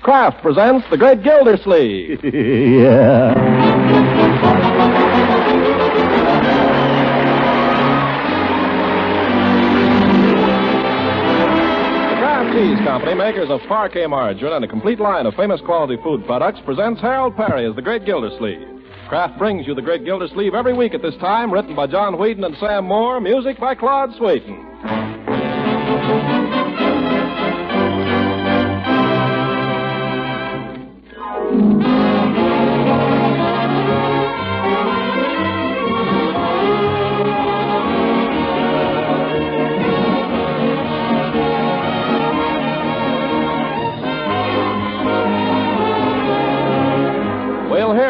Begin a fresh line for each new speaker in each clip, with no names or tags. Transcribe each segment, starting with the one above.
Kraft presents The Great Gildersleeves.
Yeah.
Cheese Company, makers of Parquet margarine and a complete line of famous quality food products, presents Harold Perry as the Great Gildersleeve. Kraft brings you the Great Gildersleeve every week at this time, written by John Whedon and Sam Moore, music by Claude Swaiten.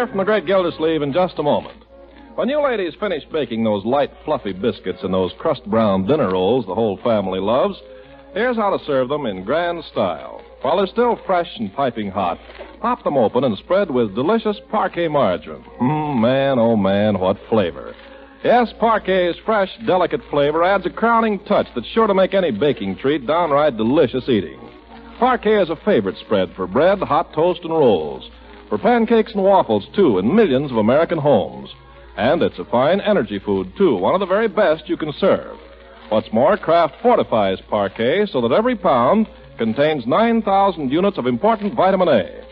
From the Great Gildersleeve in just a moment. When you ladies finish baking those light, fluffy biscuits and those crust-brown dinner rolls the whole family loves, here's how to serve them in grand style. While they're still fresh and piping hot, pop them open and spread with delicious Parquet margarine. Man, oh man, what flavor. Yes, Parquet's fresh, delicate flavor adds a crowning touch that's sure to make any baking treat downright delicious eating. Parquet is a favorite spread for bread, hot toast, and rolls. For pancakes and waffles, too, in millions of American homes. And it's a fine energy food, too, one of the very best you can serve. What's more, Kraft fortifies Parquet so that every pound contains 9,000 units of important vitamin A.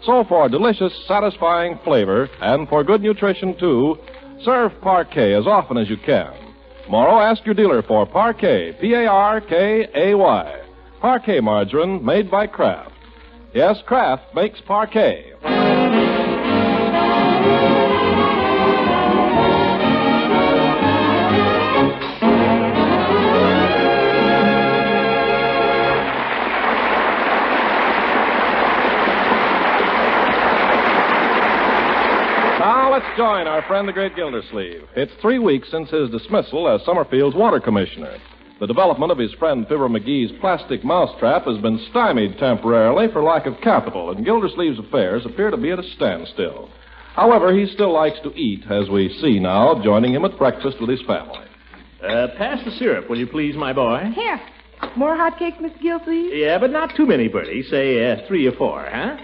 So for delicious, satisfying flavor, and for good nutrition, too, serve Parquet as often as you can. Tomorrow, ask your dealer for Parquet, P-A-R-K-A-Y. Parquet margarine made by Kraft. Yes, Kraft makes Parquet. Now let's join our friend the Great Gildersleeve. It's 3 weeks since his dismissal as Summerfield's water commissioner. The development of his friend Fibber McGee's plastic mousetrap has been stymied temporarily for lack of capital, and Gildersleeve's affairs appear to be at a standstill. However, he still likes to eat, as we see now, joining him at breakfast with his family.
Pass the syrup, will you please, my boy?
Here. More hotcakes, Mr. Gildersleeve?
Yeah, but not too many, Bertie. Say 3 or 4, huh?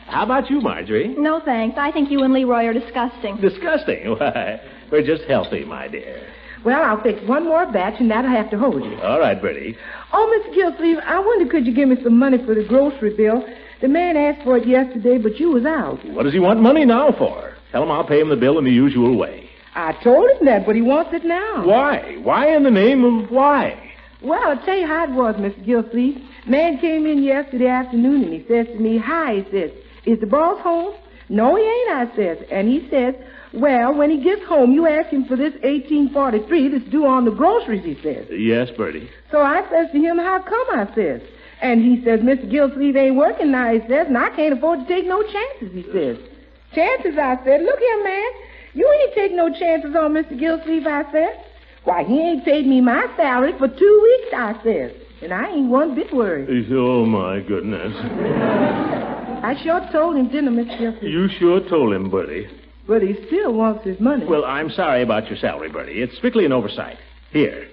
How about you, Marjorie?
No, thanks. I think you and Leroy are disgusting.
Disgusting? Why, we're just healthy, my dear.
Well, I'll fix one more batch, and that'll have to hold you.
All right, Bertie.
Oh, Mr. Gildersleeve, I wonder could you give me some money for the grocery bill? The man asked for it yesterday, but you was out.
What does he want money now for? Tell him I'll pay him the bill in the usual way.
I told him that, but he wants it now.
Why? Why in the name of why?
Well, I'll tell you how it was, Mr. Gildersleeve. Man came in yesterday afternoon, and he says to me, "Hi," he says, "is the boss home?" "No, he ain't," I says. And he says, "Well, when he gets home, you ask him for this 1843 that's due on the groceries," he says.
Yes, Bertie.
So I says to him, "How come?" I says. And he says, "Mr. Gildersleeve ain't working now," he says, "and I can't afford to take no chances," he says. "Chances?" I said. "Look here, man. You ain't take no chances on Mr. Gildersleeve," I said. "Why, he ain't paid me my salary for 2 weeks," I says. And I ain't one bit worried.
Oh, my goodness.
I sure told him, didn't I, Mr. Gildersleeve?
You sure told him, Bertie.
But he still wants his money.
Well, I'm sorry about your salary, Bertie. It's strictly an oversight. Here.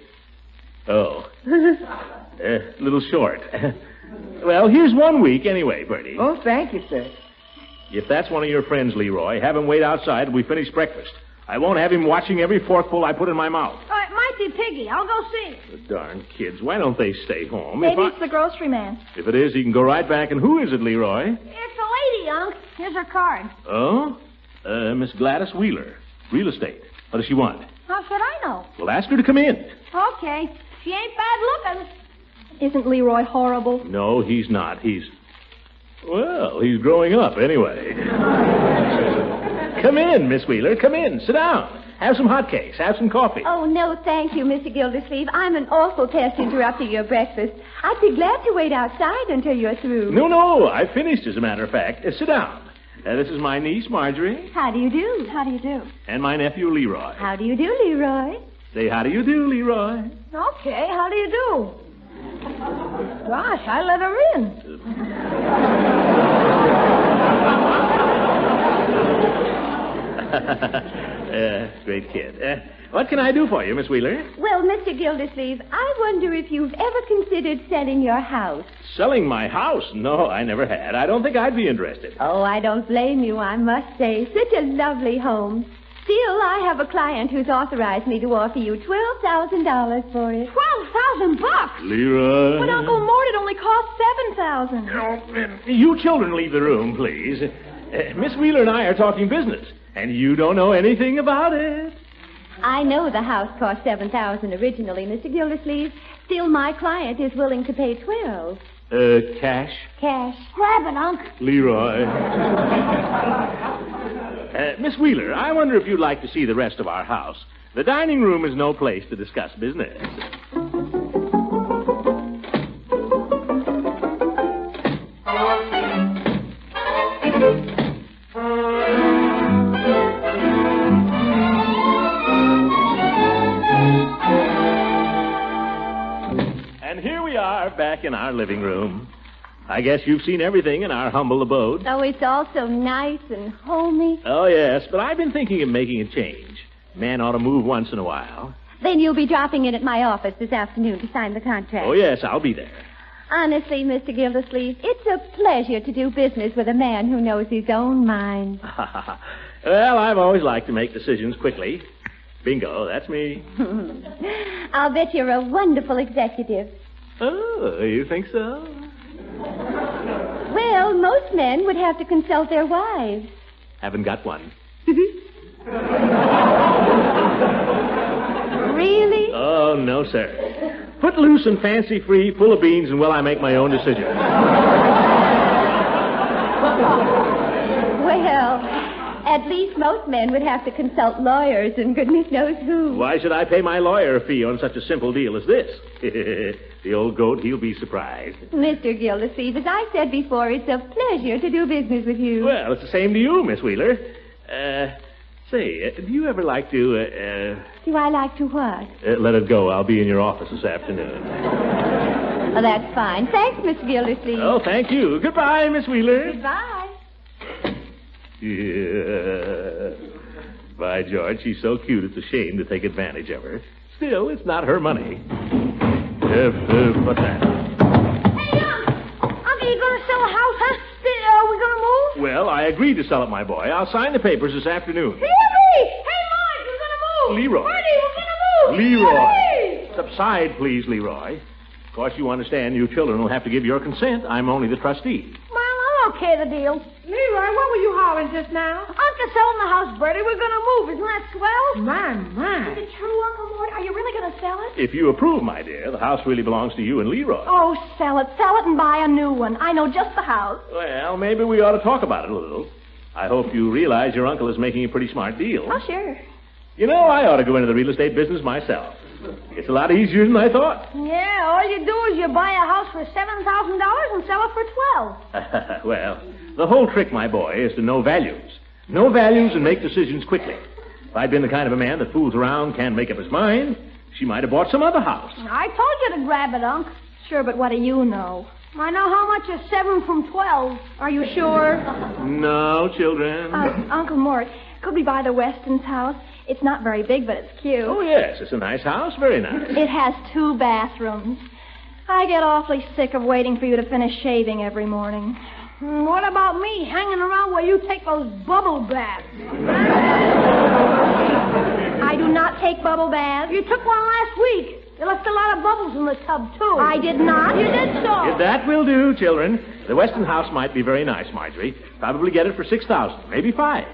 Oh. Little short. Well, here's 1 week anyway, Bertie.
Oh, thank you, sir.
If that's one of your friends, Leroy, have him wait outside till we finish breakfast. I won't have him watching every forkful I put in my mouth.
Oh, it might be Piggy. I'll go see.
The darn kids. Why don't they stay home?
Maybe it's the grocery man.
If it is, he can go right back. And who is it, Leroy?
It's a lady, Unc. Here's her card.
Oh? Miss Gladys Wheeler. Real estate. What does she want?
How should I know?
Well, ask her to come in.
Okay. She ain't bad looking. Isn't Leroy horrible?
No, he's not. He's growing up anyway. Come in, Miss Wheeler. Come in. Sit down. Have some hotcakes. Have some coffee.
Oh, no, thank you, Mr. Gildersleeve. I'm an awful pest interrupting your breakfast. I'd be glad to wait outside until you're through.
No, I finished, as a matter of fact. Sit down. This is my niece, Marjorie.
How do you do?
How do you do?
And my nephew, Leroy.
How do you do, Leroy?
Say, how do you do, Leroy?
Okay, how do you do? Gosh, I let her in.
Great kid. What can I do for you, Miss Wheeler?
Well, Mr. Gildersleeves, I wonder if you've ever considered selling your house.
Selling my house? No, I never had. I don't think I'd be interested.
Oh, I don't blame you, I must say. Such a lovely home. Still, I have a client who's authorized me to offer you $12,000 for it.
$12,000?
Leroy.
But Uncle Mort, it only cost $7,000.
You children leave the room, please. Miss Wheeler and I are talking business, and you don't know anything about it.
I know the house cost $7,000 originally, Mr. Gildersleeves. Still, my client is willing to pay $12,000.
Cash?
Cash.
Grab it, Unc.
Leroy. Miss Wheeler, I wonder if you'd like to see the rest of our house. The dining room is no place to discuss business. And here we are back in our living room. I guess you've seen everything in our humble abode.
Oh, it's all so nice and homey.
Oh, yes, but I've been thinking of making a change. Man ought to move once in a while.
Then you'll be dropping in at my office this afternoon to sign the contract.
Oh, yes, I'll be there.
Honestly, Mr. Gildersleeve, it's a pleasure to do business with a man who knows his own mind.
Well, I've always liked to make decisions quickly. Bingo, that's me.
I'll bet you're a wonderful executive.
Oh, you think so?
Well, most men would have to consult their wives.
Haven't got one.
Really?
Oh, no, sir. Footloose and fancy-free, full of beans, and well, I make my own decisions.
Well, at least most men would have to consult lawyers and goodness knows who.
Why should I pay my lawyer a fee on such a simple deal as this? The old goat, he'll be surprised.
Mr. Gildersleeve, as I said before, it's a pleasure to do business with you.
Well, it's the same to you, Miss Wheeler. Say, do you ever like to,
Do I like to what?
let it go. I'll be in your office this afternoon.
Oh, that's fine. Thanks, Miss Gildersleeve.
Oh, thank you. Goodbye, Miss Wheeler.
Goodbye.
Yeah. By George, she's so cute it's a shame to take advantage of her. Still, it's not her money. What's that?
Hey, Uncle, you gonna sell a house, huh? Are we gonna move?
Well, I agreed to sell it, my boy. I'll sign the papers this afternoon.
Hey, Marge, we're gonna move.
Leroy.
Marty, we're gonna move.
Leroy.
Hey.
Subside, please, Leroy. Of course, you understand you children will have to give your consent. I'm only the trustee.
Well, I'll okay the deal.
Leroy, what were you hollering just now?
Uncle's selling the house, Bertie. We're gonna move. Isn't that swell?
My.
Is it true, Uncle Mort? Are you really gonna sell it?
If you approve, my dear, the house really belongs to you and Leroy.
Oh, sell it. Sell it and buy a new one. I know just the house.
Well, maybe we ought to talk about it a little. I hope you realize your uncle is making a pretty smart deal.
Oh, sure.
You know, I ought to go into the real estate business myself. It's a lot easier than I thought.
Yeah, all you do is you buy a house for $7,000 and sell it for $12,000.
Well, the whole trick, my boy, is to know values. Know values and make decisions quickly. If I'd been the kind of a man that fools around, can't make up his mind, she might have bought some other house.
I told you to grab it, Unc. Sure, but what do you know? I know how much is 7 from 12. Are you sure?
No, children.
Uncle Mort, could we buy the Weston's house? It's not very big, but it's cute.
Oh, yes, it's a nice house. Very nice.
It has 2 bathrooms. I get awfully sick of waiting for you to finish shaving every morning. What about me hanging around while you take those bubble baths? I do not take bubble baths. You took one last week. You left a lot of bubbles in the tub, too. I did not. You did so.
If that will do, children. The Weston house might be very nice, Marjorie. Probably get it for $6,000, maybe $5,000.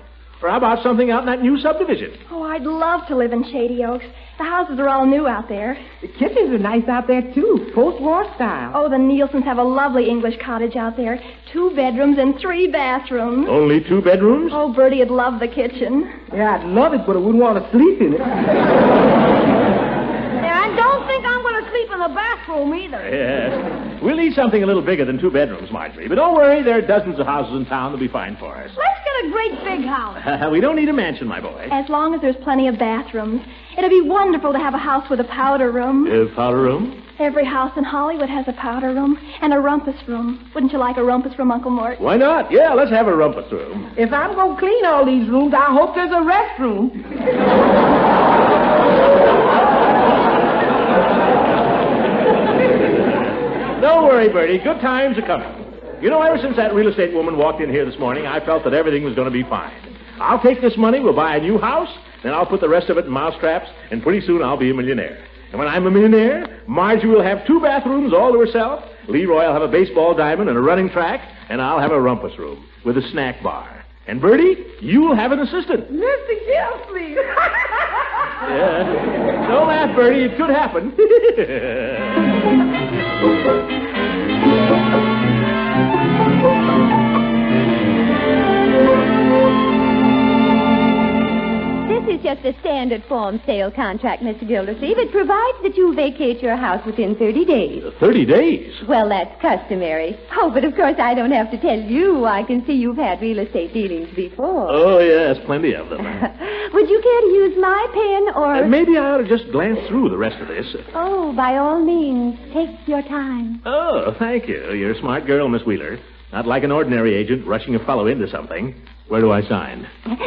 Or how about something out in that new subdivision?
Oh, I'd love to live in Shady Oaks. The houses are all new out there.
The kitchens are nice out there, too. Post-war style.
Oh, the Nielsens have a lovely English cottage out there. 2 bedrooms and 3 bathrooms.
Only 2 bedrooms?
Oh, Bertie'd love the kitchen.
Yeah, I'd love it, but I wouldn't want to sleep in it.
Yeah, I don't think I'm going to sleep in the bathroom either.
Yes. We'll need something a little bigger than 2 bedrooms, Marjorie. But don't worry, there are dozens of houses in town that'll be fine for us.
Let's get a great big house.
We don't need a mansion, my boy.
As long as there's plenty of bathrooms. It'd be wonderful to have a house with a powder room.
Powder room?
Every house in Hollywood has a powder room and a rumpus room. Wouldn't you like a rumpus room, Uncle Mort?
Why not? Yeah, let's have a rumpus room.
If I'm going to clean all these rooms, I hope there's a restroom.
Don't worry, Bertie. Good times are coming. You know, ever since that real estate woman walked in here this morning, I felt that everything was going to be fine. I'll take this money, we'll buy a new house, then I'll put the rest of it in mousetraps, and pretty soon I'll be a millionaire. And when I'm a millionaire, Margie will have 2 bathrooms all to herself, Leroy will have a baseball diamond and a running track, and I'll have a rumpus room with a snack bar. And Bertie, you'll have an assistant.
Mr. Gildersleeves.
Yeah. Don't laugh, Bertie. It could happen.
This is just a standard form sale contract, Mr. Gildersleeve. It provides that you vacate your house within 30 days.
30 days?
Well, that's customary. Oh, but of course I don't have to tell you. I can see you've had real estate dealings before.
Oh, yes, plenty of them.
Would you care to use my pen or...
Maybe I ought to just glance through the rest of this.
Oh, by all means, take your time.
Oh, thank you. You're a smart girl, Miss Wheeler. Not like an ordinary agent rushing a fellow into something. Where do I sign?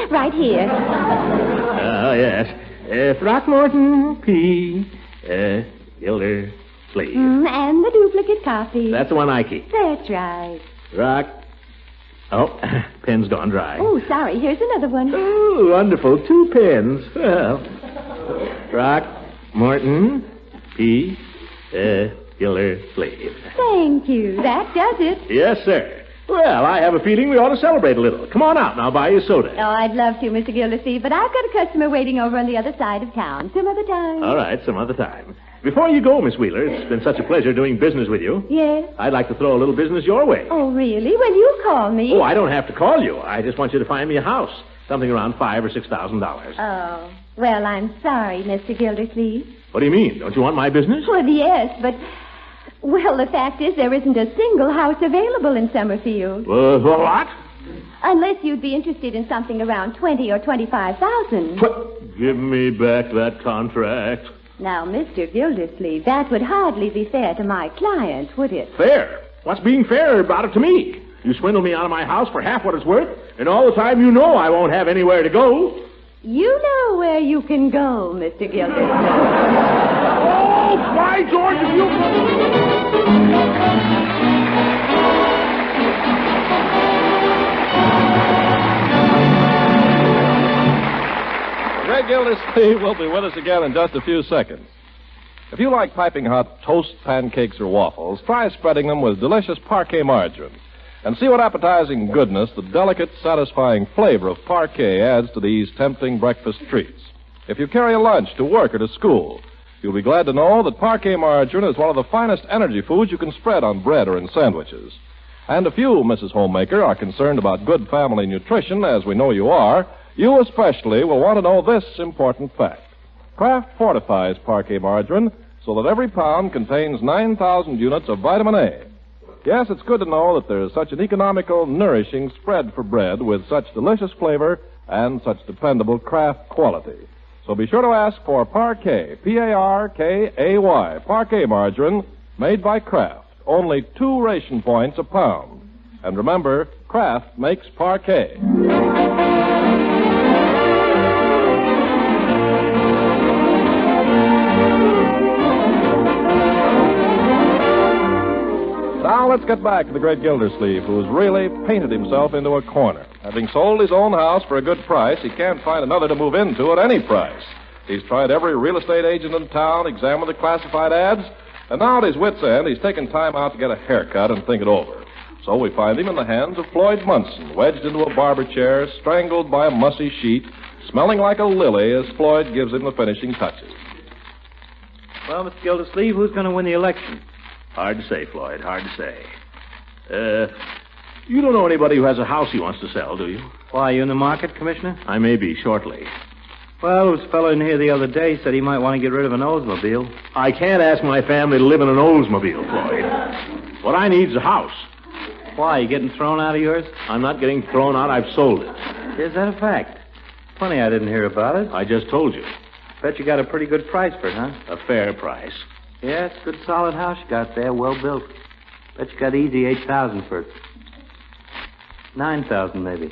Right here.
Oh, yes. Throckmorton P. Gildersleeves.
And the duplicate copy.
That's the one I keep.
That's right.
Rock. Oh, pen's gone dry.
Oh, sorry. Here's another one.
Oh, wonderful. 2 pens. Well, Throckmorton P. Gildersleeves.
Thank you. That does it.
Yes, sir. Well, I have a feeling we ought to celebrate a little. Come on out and I'll buy you a soda.
Oh, I'd love to, Mr. Gildersleeve, but I've got a customer waiting over on the other side of town. Some other time.
All right, some other time. Before you go, Miss Wheeler, it's been such a pleasure doing business with you.
Yes?
I'd like to throw a little business your way.
Oh, really? Well, you call me.
Oh, I don't have to call you. I just want you to find me a house. Something around $5,000 or $6,000.
Oh, well, I'm sorry, Mr. Gildersleeve.
What do you mean? Don't you want my business?
Well, yes, but... Well, the fact is there isn't a single house available in Summerfield.
What?
Unless you'd be interested in something around $20,000 or $25,000.
Give me back that contract.
Now, Mr. Gildersleeve, that would hardly be fair to my client, would it?
Fair? What's being fair about it to me? You swindle me out of my house for half what it's worth, and all the time you know I won't have anywhere to go.
You know where you can go, Mr. Gildersleeve.
Oh, by George, if you...
Greg Gildersleeve will be with us again in just a few seconds. If you like piping hot toast, pancakes, or waffles, try spreading them with delicious Parquet margarine. And see what appetizing goodness the delicate, satisfying flavor of Parquet adds to these tempting breakfast treats. If you carry a lunch to work or to school, you'll be glad to know that Parquet margarine is one of the finest energy foods you can spread on bread or in sandwiches. And if you, Mrs. Homemaker, are concerned about good family nutrition, as we know you are, you especially will want to know this important fact. Kraft fortifies Parquet margarine so that every pound contains 9,000 units of vitamin A. Yes, it's good to know that there's such an economical, nourishing spread for bread with such delicious flavor and such dependable Kraft quality. So be sure to ask for Parquet, P-A-R-K-A-Y, Parquet margarine, made by Kraft. Only 2 ration points a pound. And remember, Kraft makes Parquet. Now let's get back to the great Gildersleeve, who's really painted himself into a corner. Having sold his own house for a good price, he can't find another to move into at any price. He's tried every real estate agent in town, examined the classified ads, and now at his wit's end, he's taken time out to get a haircut and think it over. So we find him in the hands of Floyd Munson, wedged into a barber chair, strangled by a mussy sheet, smelling like a lily as Floyd gives him the finishing touches.
Well, Mr. Gildersleeve, who's going to win the election?
Hard to say, Floyd, hard to say. You don't know anybody who has a house he wants to sell, do you?
Why, you in the market, Commissioner?
I may be, shortly.
Well, there was a fellow in here the other day said he might want to get rid of an Oldsmobile.
I can't ask my family to live in an Oldsmobile, Floyd. What I need is a house.
Why, you getting thrown out of yours?
I'm not getting thrown out. I've sold it.
Is that a fact? Funny I didn't hear about it.
I just told you.
Bet you got a pretty good price for it, huh?
A fair price.
Yeah, it's a good solid house you got there, well built. Bet you got easy $8,000 for it. $9,000 maybe.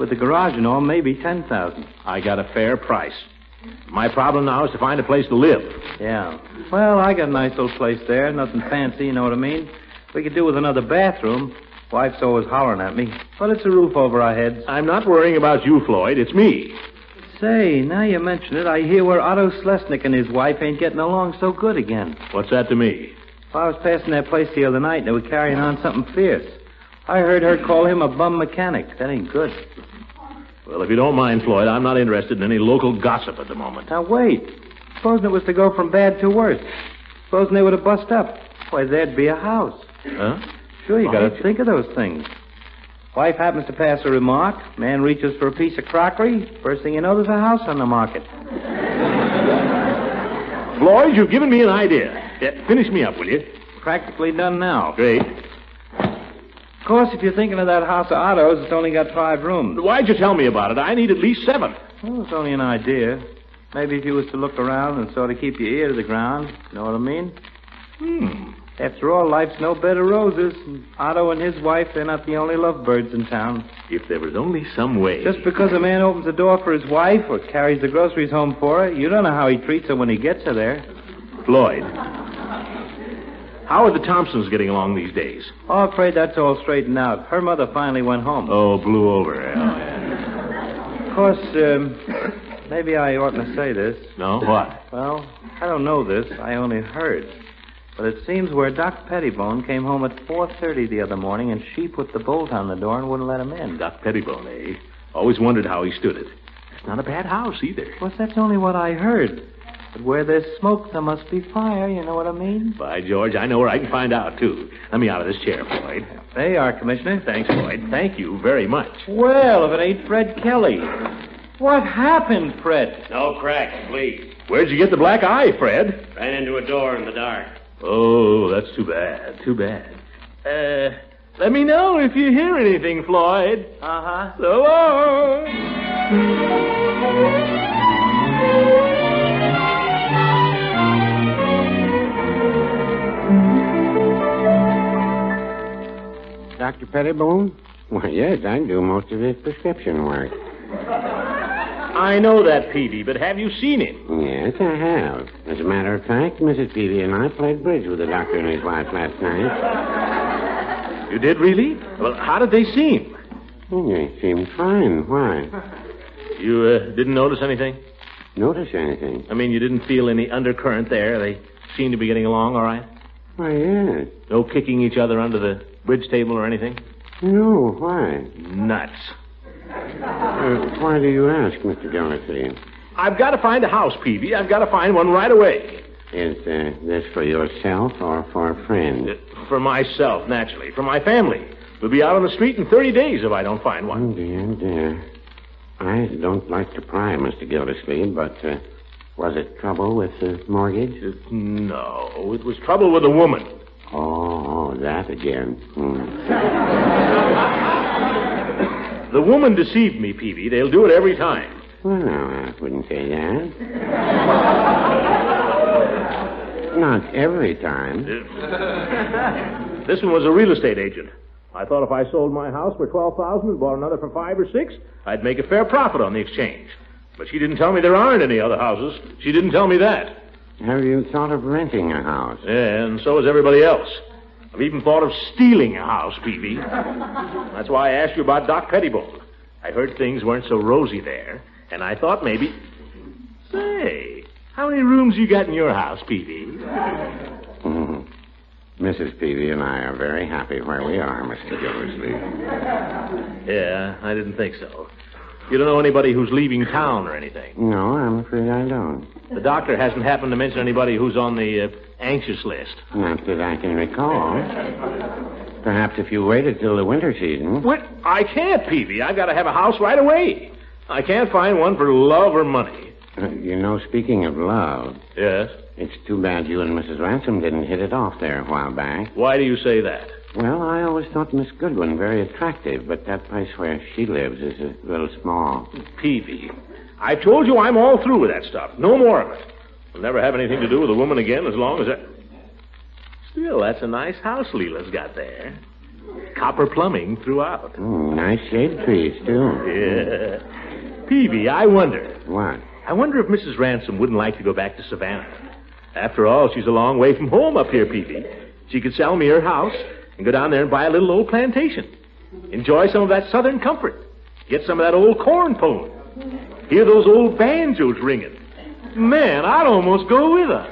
With the garage and all, maybe $10,000.
I got a fair price. My problem now is to find a place to live.
Yeah. Well, I got a nice little place there. Nothing fancy, you know what I mean? We could do with another bathroom. Wife's always hollering at me. But it's a roof over our heads.
I'm not worrying about you, Floyd. It's me.
Say, now you mention it, I hear where Otto Slesnik and his wife ain't getting along so good again.
What's that to me?
Well, I was passing that place the other night, and they were carrying on something fierce. I heard her call him a bum mechanic. That ain't good.
Well, if you don't mind, Floyd, I'm not interested in any local gossip at the moment.
Now, wait. Supposing it was to go from bad to worse. Supposing they would have bust up. Why, there'd be a house.
Huh?
Sure, you got to think of those things. Wife happens to pass a remark. Man reaches for a piece of crockery. First thing you know, there's a house on the market.
Floyd, you've given me an idea. Yeah, finish me up, will you?
Practically done now.
Great.
Of course, if you're thinking of that house of Otto's, it's only got 5 rooms.
Why'd you tell me about it? I need at least 7.
Well, it's only an idea. Maybe if you was to look around and sort of keep your ear to the ground. Know what I mean? After all, life's no bed of roses. And Otto and his wife, they're not the only lovebirds in town.
If there was only some way.
Just because a man opens the door for his wife or carries the groceries home for her, you don't know how he treats her when he gets her there.
Floyd, how are the Thompsons getting along these days?
Oh, I'm afraid that's all straightened out. Her mother finally went home.
Oh, blew over. Oh, yeah.
Of course, maybe I oughtn't to say this.
No? What?
Well, I don't know this. I only heard. But it seems where Doc Pettibone came home at 4:30 the other morning, and she put the bolt on the door and wouldn't let him in.
Doc Pettibone, eh? Always wondered how he stood it. It's not a bad house, either.
Well, that's only what I heard. But where there's smoke, there must be fire, you know what I mean?
By George, I know where I can find out, too. Let me out of this chair, Floyd.
There you are, Commissioner.
Thanks, Floyd. Thank you very much.
Well, if it ain't Fred Kelly. What happened, Fred?
No cracks, please.
Where'd you get the black eye, Fred?
Ran into a door in the dark.
Oh, that's too bad. Too bad. Let me know if you hear anything, Floyd.
Uh-huh.
So long.
Dr. Pettibone? Why, yes, I do most of his prescription work.
I know that, Peavy, but have you seen him?
Yes, I have. As a matter of fact, Mrs. Peavy and I played bridge with the doctor and his wife last night.
You did, really? Well, how did they seem?
Well, they seemed fine. Why?
You didn't notice anything?
Notice anything?
I mean, you didn't feel any undercurrent there? They seemed to be getting along all right?
Why, yes.
No kicking each other under the bridge table or anything?
No, why?
Nuts.
Why do you ask, Mr. Gildersleeves?
I've got to find a house, Peavy. I've got to find one right away.
Is this for yourself or for a friend?
For myself, naturally. For my family. We'll be out on the street in 30 days if I don't find one.
Oh, dear. I don't like to pry, Mr. Gildersleeve, but was it trouble with the mortgage?
No, it was trouble with a woman.
Oh, that again.
The woman deceived me, Peavy. They'll do it every time.
Well, I wouldn't say that. Not every time.
This one was a real estate agent. I thought if I sold my house for $12,000 and bought another for $5 or $6, I'd make a fair profit on the exchange. But she didn't tell me there aren't any other houses. She didn't tell me that.
Have you thought of renting a house?
Yeah, and so has everybody else. I've even thought of stealing a house, Peavy. That's why I asked you about Doc Pettibone. I heard things weren't so rosy there, and I thought maybe... Say, how many rooms you got in your house, Peavy?
Mrs. Peavy and I are very happy where we are, Mr. Gildersleeve.
Yeah, I didn't think so. You don't know anybody who's leaving town or anything?
No, I'm afraid I don't.
The doctor hasn't happened to mention anybody who's on the anxious list.
Not that I can recall. Perhaps if you waited till the winter season.
What? I can't, Peavy. I've got to have a house right away. I can't find one for love or money.
Speaking of love...
Yes?
It's too bad you and Mrs. Ransom didn't hit it off there a while back.
Why do you say that?
Well, I always thought Miss Goodwin very attractive, but that place where she lives is a little small.
Peavy, I told you I'm all through with that stuff. No more of it. I'll never have anything to do with a woman again as long as I... Still, that's a nice house Leela's got there. Copper plumbing throughout.
Nice shade trees, too.
Yeah. Peavy, I wonder.
What?
I wonder if Mrs. Ransom wouldn't like to go back to Savannah. After all, she's a long way from home up here, Peavy. She could sell me her house and go down there and buy a little old plantation. Enjoy some of that southern comfort. Get some of that old corn pone. Hear those old banjos ringing. Man, I'd almost go with her.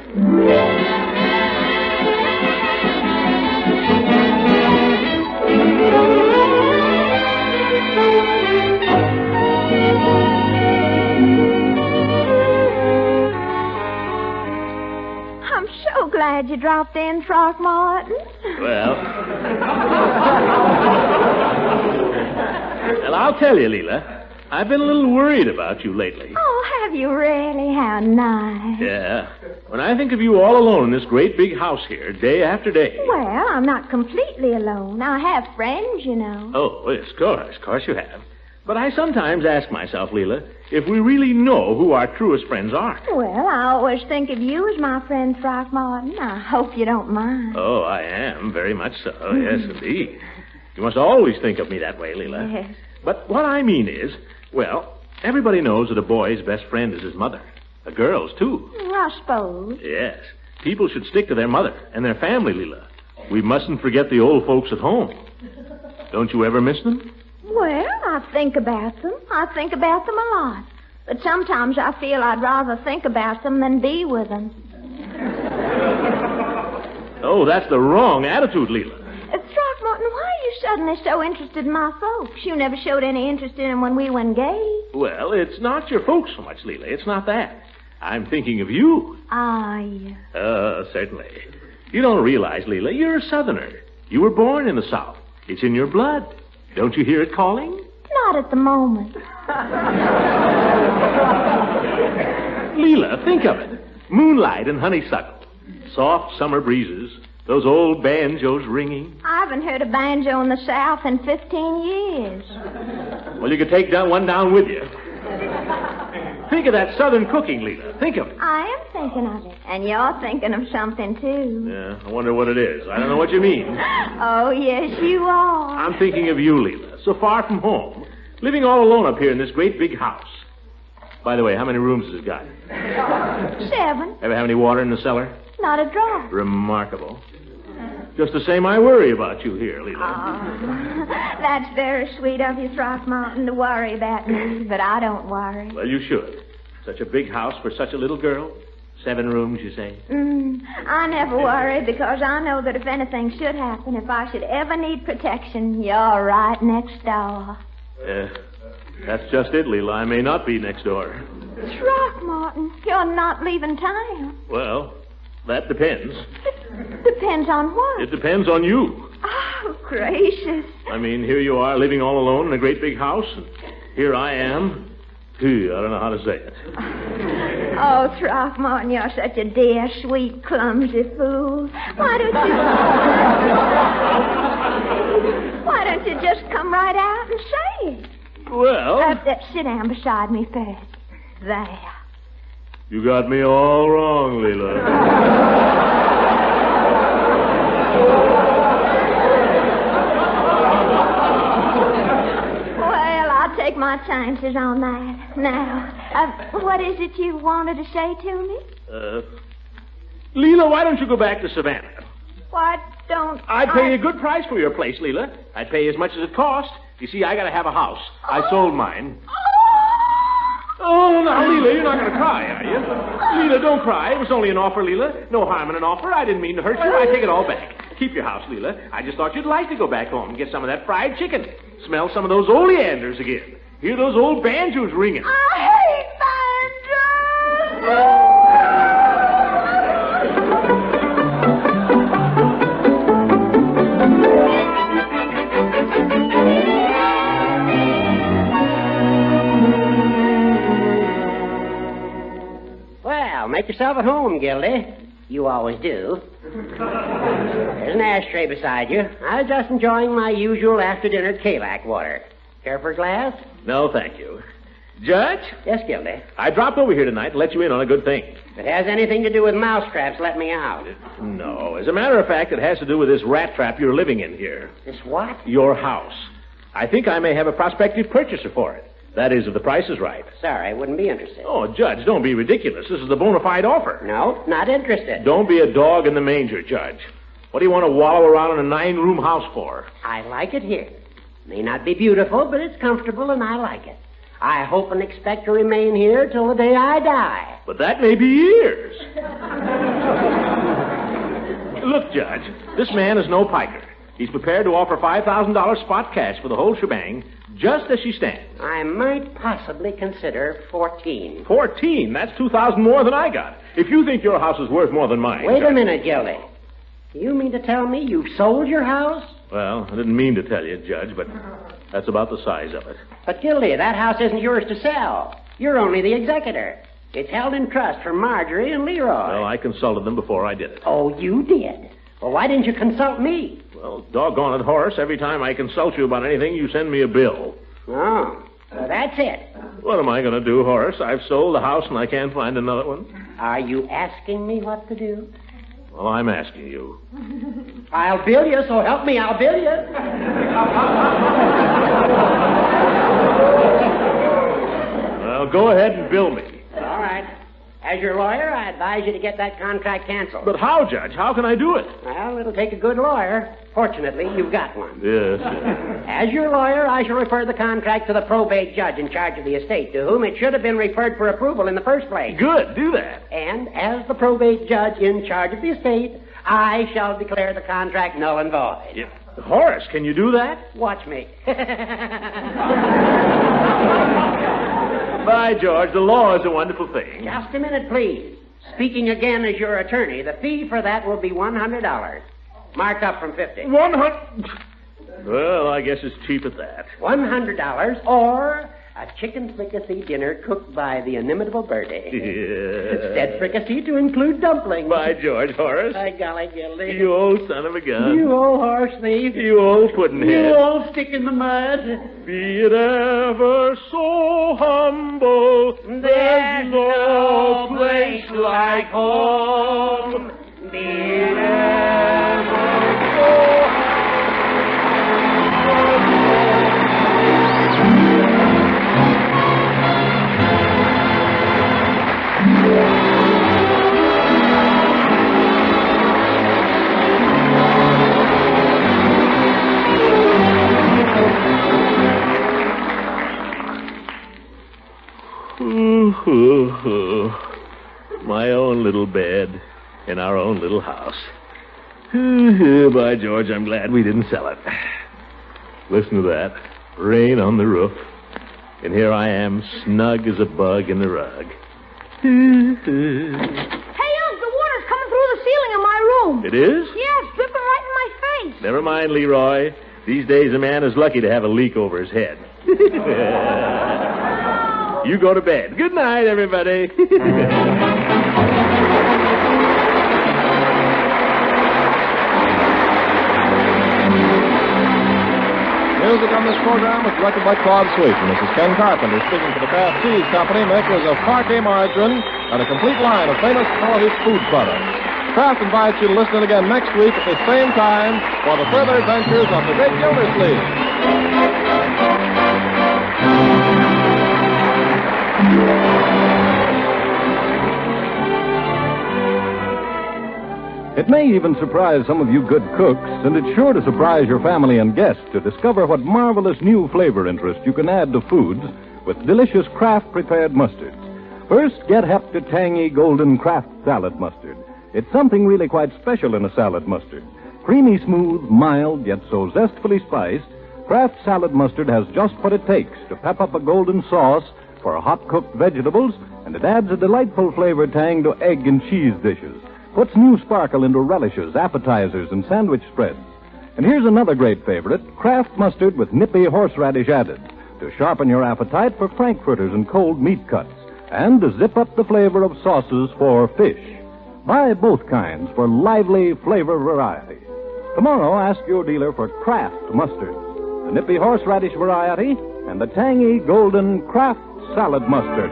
I'm so glad you dropped in, Throckmorton.
Well, I'll tell you, Leela, I've been a little worried about you lately.
Oh, have you really? How nice.
Yeah. When I think of you all alone in this great big house here, day after day.
Well, I'm not completely alone. I have friends, you know.
Oh, yes, of course you have. But I sometimes ask myself, Leela, if we really know who our truest friends are.
Well, I always think of you as my friend, Throckmorton. I hope you don't mind.
Oh, I am, very much so. Yes, indeed. You must always think of me that way, Leela.
Yes.
But what I mean is, well, everybody knows that a boy's best friend is his mother. A girl's, too.
I suppose.
Yes. People should stick to their mother and their family, Leela. We mustn't forget the old folks at home. Don't you ever miss them?
Well, I think about them. I think about them a lot. But sometimes I feel I'd rather think about them than be with them.
Oh, that's the wrong attitude, Leela.
Throckmorton, why are you suddenly so interested in my folks? You never showed any interest in them when we were engaged.
Well, it's not your folks so much, Leela. It's not that. I'm thinking of you.
Ah, yeah.
Certainly. You don't realize, Leela, you're a Southerner. You were born in the South. It's in your blood. Don't you hear it calling?
Not at the moment.
Leela, think of it. Moonlight and honeysuckle. Soft summer breezes. Those old banjos ringing.
I haven't heard a banjo in the South in 15 years.
Well, you could take one down with you. Think of that Southern cooking, Leela. Think of it.
I am thinking of it. And you're thinking of something, too.
Yeah, I wonder what it is. I don't know what you mean.
Oh, yes, you are.
I'm thinking of you, Leela. So far from home. Living all alone up here in this great big house. By the way, how many rooms has it got?
7.
Ever have any water in the cellar?
Not a drop.
Remarkable. Just the same, I worry about you here, Leela.
Oh, that's very sweet of you, Throckmorton, to worry about me, but I don't worry.
Well, you should. Such a big house for such a little girl. 7 rooms, you say?
I never worry because I know that if anything should happen, if I should ever need protection, you're right next door.
That's just it, Leela. I may not be next door.
Throckmorton, you're not leaving town.
Well, that depends.
Depends on what?
It depends on you.
Oh, gracious.
I mean, here you are living all alone in a great big house, and here I am. I don't know how to say it.
Oh, Throckmorton, you're such a dear, sweet, clumsy fool. Why don't you just come right out and say it?
Well...
sit down beside me first. There.
You got me all wrong, Leela.
Well, I'll take my chances on that. Now, what is it you wanted to say to me?
Leela, why don't you go back to Savannah?
Why don't
I'd pay you a good price for your place, Leela. I'd pay you as much as it cost. You see, I gotta have a house. I sold mine. Oh, now, Leela, you're not going to cry, are you? Leela, don't cry. It was only an offer, Leela. No harm in an offer. I didn't mean to hurt you. I take it all back. Keep your house, Leela. I just thought you'd like to go back home and get some of that fried chicken. Smell some of those oleanders again. Hear those old banjos ringing.
I hate banjos!
Make yourself at home, Gildy. You always do. There's an ashtray beside you. I was just enjoying my usual after-dinner Kalak water. Care for a glass?
No, thank you. Judge?
Yes, Gildy.
I dropped over here tonight to let you in on a good thing.
If it has anything to do with mousetraps, let me out.
No. As a matter of fact, it has to do with this rat trap you're living in here.
This what?
Your house. I think I may have a prospective purchaser for it. That is, if the price is right.
Sorry, I wouldn't be interested.
Oh, Judge, don't be ridiculous. This is the bona fide offer.
No, not interested.
Don't be a dog in the manger, Judge. What do you want to wallow around in a 9-room house for?
I like it here. May not be beautiful, but it's comfortable and I like it. I hope and expect to remain here till the day I die.
But that may be years. Look, Judge, this man is no piker. He's prepared to offer $5,000 spot cash for the whole shebang, just as she stands.
I might possibly consider 14.
14? That's $2,000 more than I got. If you think your house is worth more than mine...
Wait
Judge...
a minute, Gildy. You mean to tell me you've sold your house?
Well, I didn't mean to tell you, Judge, but that's about the size of it.
But, Gildy, that house isn't yours to sell. You're only the executor. It's held in trust for Marjorie and Leroy.
Well, I consulted them before I did it.
Oh, you did? Well, why didn't you consult me?
Well, doggone it, Horace. Every time I consult you about anything, you send me a bill.
Oh, well, that's it.
What am I going to do, Horace? I've sold the house and I can't find another one.
Are you asking me what to do?
Well, I'm asking you.
I'll bill you, so help me, I'll bill you.
Well, go ahead and bill me.
All right. As your lawyer, I advise you to get that contract canceled.
But how, Judge? How can I do it?
Well, it'll take a good lawyer. Fortunately, you've got one.
Yes.
As your lawyer, I shall refer the contract to the probate judge in charge of the estate, to whom it should have been referred for approval in the first place.
Good. Do that.
And as the probate judge in charge of the estate, I shall declare the contract null and void.
Yeah. Horace, can you do that?
Watch me.
By George, the law is a wonderful thing.
Just a minute, please. Speaking again as your attorney, the fee for that will be $100. Marked up from 50.
100. Well, I guess it's cheap at that.
$100 or a chicken fricassee dinner cooked by the inimitable Bertie.
Yeah.
Said fricassee to include dumplings.
By George, Horace.
By golly, Gildy.
You old son of a gun.
You old horse thief.
You old puddinhead.
You old stick in the mud.
Be it ever so humble,
There's no place like home. Be it ever so
my own little bed in our own little house. By George, I'm glad we didn't sell it. Listen to that. Rain on the roof. And here I am, snug as a bug in the rug.
Hey, Unc, the water's coming through the ceiling of my room.
It is?
Yeah, it's dripping right in my face.
Never mind, Leroy. These days a man is lucky to have a leak over his head. You go to bed. Good night, everybody.
Music on this program was directed by Claude Sweet, and this is Ken Carpenter speaking for the Kraft Cheese Company, makers of parquet margarine and a complete line of famous quality food products. Kraft invites you to listen in again next week at the same time for the further adventures of the great Gildersleeves.
It may even surprise some of you good cooks, and it's sure to surprise your family and guests to discover what marvelous new flavor interest you can add to foods with delicious Kraft prepared mustards. First, get hep to tangy golden Kraft salad mustard. It's something really quite special in a salad mustard. Creamy smooth, mild, yet so zestfully spiced, Kraft salad mustard has just what it takes to pep up a golden sauce for hot-cooked vegetables, and it adds a delightful flavor tang to egg and cheese dishes. Puts new sparkle into relishes, appetizers, and sandwich spreads. And here's another great favorite, Kraft mustard with nippy horseradish added, to sharpen your appetite for frankfurters and cold meat cuts, and to zip up the flavor of sauces for fish. Buy both kinds for lively flavor variety. Tomorrow, ask your dealer for Kraft mustard, the nippy horseradish variety, and the tangy golden Kraft salad mustard.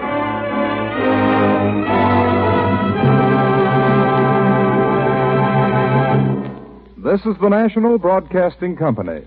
This is the National Broadcasting Company.